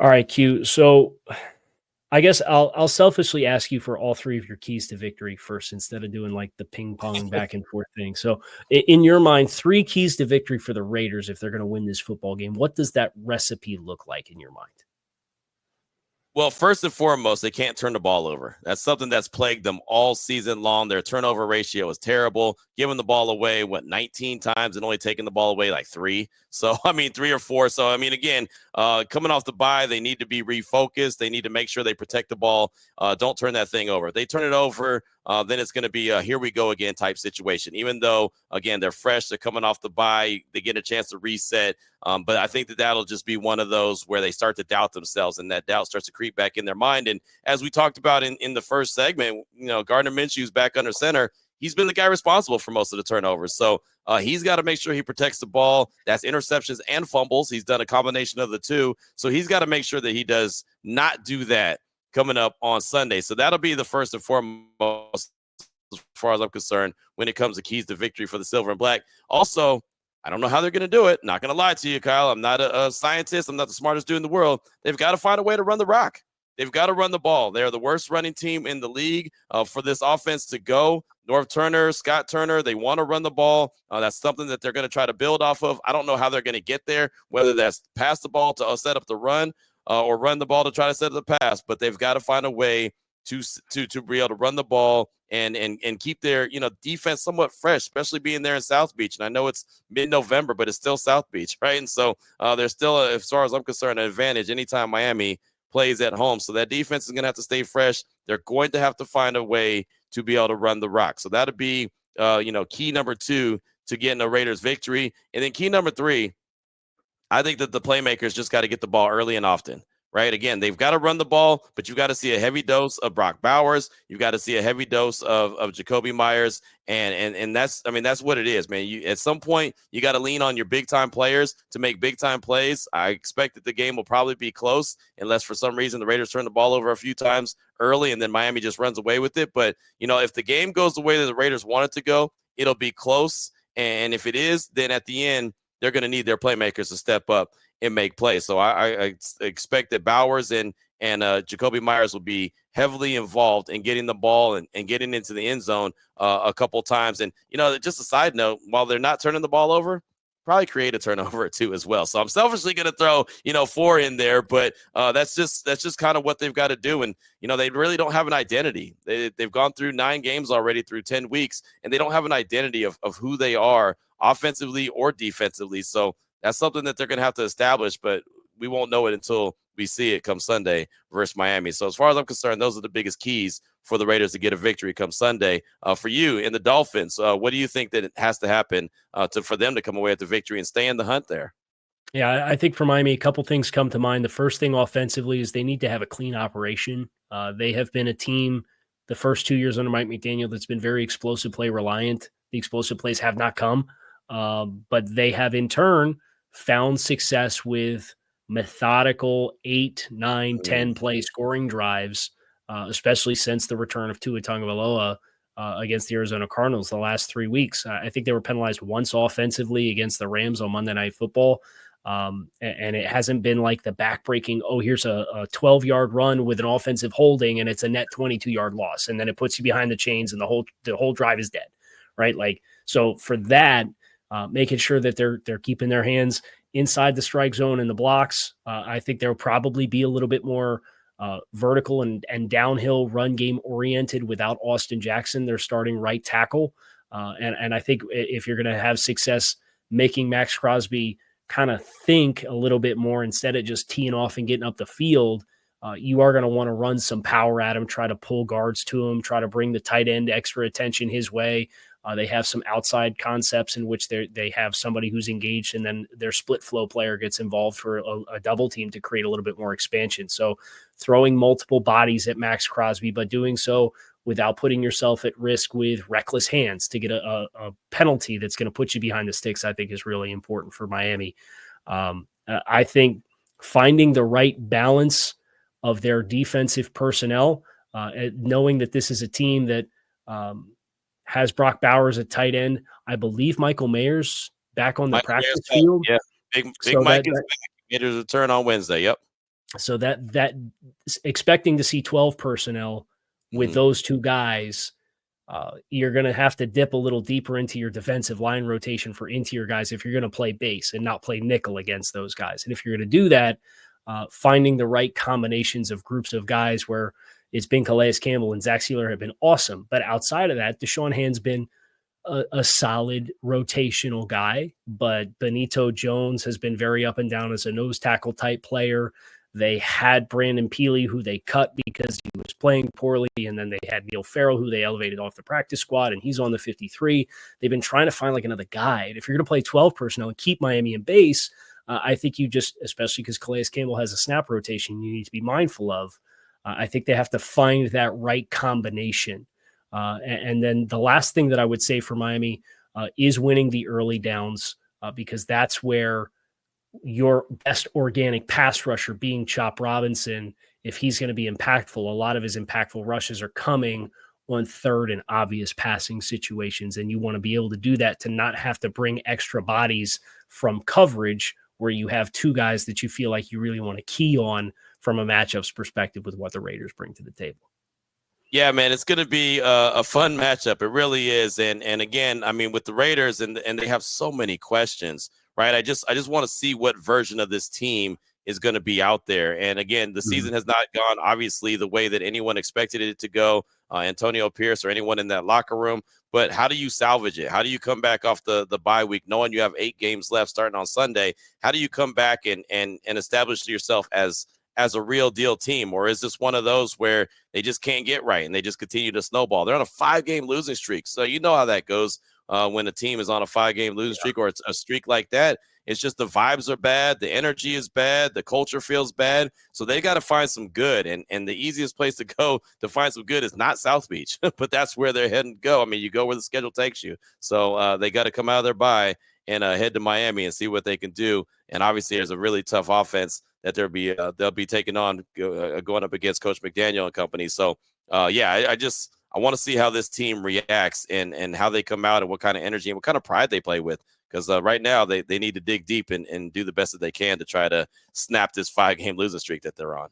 All right, Q. So I guess I'll selfishly ask you for all three of your keys to victory first, instead of doing like the ping pong back and forth thing. So, in your mind, three keys to victory for the Raiders if they're going to win this football game. What does that recipe look like in your mind? Well, first and foremost, they can't turn the ball over. That's something that's plagued them all season long. Their turnover ratio is terrible, giving the ball away, 19 times and only taking the ball away like three. So, I mean, three or four. So, I mean, again, coming off the bye, they need to be refocused. They need to make sure they protect the ball. Don't turn that thing over. If they turn it over, then it's going to be a here we go again type situation. Even though, again, they're fresh, they're coming off the bye, they get a chance to reset. But I think that that'll just be one of those where they start to doubt themselves, and that doubt starts to creep back in their mind. And as we talked about in the first segment, Gardner Minshew's back under center. He's been the guy responsible for most of the turnovers. So he's got to make sure he protects the ball. That's interceptions and fumbles. He's done a combination of the two. So he's got to make sure that he does not do that coming up on Sunday. So that'll be the first and foremost, as far as I'm concerned, when it comes to keys to victory for the Silver and Black. Also, I don't know how they're going to do it. Not going to lie to you, Kyle. I'm not a scientist. I'm not the smartest dude in the world. They've got to find a way to run the rock. They've got to run the ball. They're the worst running team in the league. For this offense to go, North Turner, Scott Turner, they want to run the ball. That's something that they're going to try to build off of. I don't know how they're going to get there, whether that's pass the ball to set up the run or run the ball to try to set up the pass. But they've got to find a way to be able to run the ball and keep their defense somewhat fresh, especially being there in South Beach. And I know it's mid-November, but it's still South Beach, right? And so there's still, as far as I'm concerned, an advantage anytime Miami plays at home. So that defense is going to have to stay fresh. They're going to have to find a way to be able to run the rock. So that'll be key number 2 to getting a Raiders victory. And then key number 3, I think that the playmakers just got to get the ball early and often. Right. Again, they've got to run the ball, but you've got to see a heavy dose of Brock Bowers. You've got to see a heavy dose of Jacoby Myers. And that's what it is, man. At some point, you got to lean on your big time players to make big time plays. I expect that the game will probably be close unless for some reason the Raiders turn the ball over a few times early and then Miami just runs away with it. But, if the game goes the way that the Raiders want it to go, it'll be close. And if it is, then at the end, they're going to need their playmakers to step up and make plays. So I expect that Bowers and Jacoby Myers will be heavily involved in getting the ball and getting into the end zone a couple times. And, just a side note, while they're not turning the ball over, probably create a turnover or two as well. So I'm selfishly going to throw, 4 in there, but that's just kind of what they've got to do. And, they really don't have an identity. They've gone through 9 games already through 10 weeks, and they don't have an identity of who they are offensively or defensively. So that's something that they're going to have to establish, but we won't know it until we see it come Sunday versus Miami. So as far as I'm concerned, those are the biggest keys for the Raiders to get a victory come Sunday. For you and the Dolphins, what do you think that it has to happen for them to come away with the victory and stay in the hunt there? Yeah, I think for Miami, a couple things come to mind. The first thing offensively is they need to have a clean operation. They have been a team the first 2 years under Mike McDaniel that's been very explosive play reliant. The explosive plays have not come, but they have in turn found success with methodical 8, 9, 10 play scoring drives, especially since the return of Tua Tagovailoa against the Arizona Cardinals the last 3 weeks. I think they were penalized once offensively against the Rams on Monday Night Football. And it hasn't been like the backbreaking, here's a 12-yard run with an offensive holding and it's a net 22-yard loss. And then it puts you behind the chains and the whole drive is dead, right? Like, so for that, making sure that they're keeping their hands inside the strike zone and the blocks. I think there'll probably be a little bit more vertical and downhill run game oriented without Austin Jackson, their starting right tackle. And I think if you're going to have success making Max Crosby kind of think a little bit more instead of just teeing off and getting up the field, you are going to want to run some power at him, try to pull guards to him, try to bring the tight end extra attention his way. They have some outside concepts in which they have somebody who's engaged, and then their split flow player gets involved for a double team to create a little bit more expansion. So throwing multiple bodies at Max Crosby, but doing so without putting yourself at risk with reckless hands to get a penalty that's going to put you behind the sticks, I think is really important for Miami. I think finding the right balance of their defensive personnel, knowing that this is a team that has Brock Bowers at tight end. I believe Michael Mayer's back on the practice field. Yeah, Big Mike is back. Made his return on Wednesday. Yep. So that expecting to see 12 personnel with Mhm. those two guys, you're going to have to dip a little deeper into your defensive line rotation for interior guys if you're going to play base and not play nickel against those guys. And if you're going to do that, finding the right combinations of groups of guys where it's been Calais Campbell and Zach Sealer have been awesome. But outside of that, Deshaun Hand's been a solid rotational guy, but Benito Jones has been very up and down as a nose tackle type player. They had Brandon Peely, who they cut because he was playing poorly, and then they had Neil Farrell, who they elevated off the practice squad, and he's on the 53. They've been trying to find like another guy. And if you're going to play 12 personnel and keep Miami in base, I think you just, especially because Calais Campbell has a snap rotation, you need to be mindful of. I think they have to find that right combination. And then the last thing that I would say for Miami is winning the early downs because that's where your best organic pass rusher being Chop Robinson, if he's going to be impactful, a lot of his impactful rushes are coming on third and obvious passing situations. And you want to be able to do that to not have to bring extra bodies from coverage where you have two guys that you feel like you really want to key on from a matchups perspective with what the Raiders bring to the table. Yeah, man, it's going to be a fun matchup. It really is. And again, I mean, with the Raiders and they have so many questions, right? I just want to see what version of this team is going to be out there. And again, the season has not gone obviously the way that anyone expected it to go, Antonio Pierce or anyone in that locker room. But how do you salvage it? How do you come back off the bye week, knowing you have 8 games left starting on Sunday? How do you come back and establish yourself as a real deal team? Or is this one of those where they just can't get right and they just continue to snowball? They're on a 5-game losing streak. So you know how that goes when a team is on a 5-game losing streak or it's a streak like that. It's just the vibes are bad. The energy is bad. The culture feels bad. So they got to find some good. And the easiest place to go to find some good is not South Beach, but that's where they're heading to go. I mean, you go where the schedule takes you. So they got to come out of their bye and head to Miami and see what they can do. And obviously there's a really tough offense that they'll be taking on going up against Coach McDaniel and company. So I want to see how this team reacts and how they come out and what kind of energy and what kind of pride they play with. Because right now they need to dig deep and do the best that they can to try to snap this 5-game losing streak that they're on.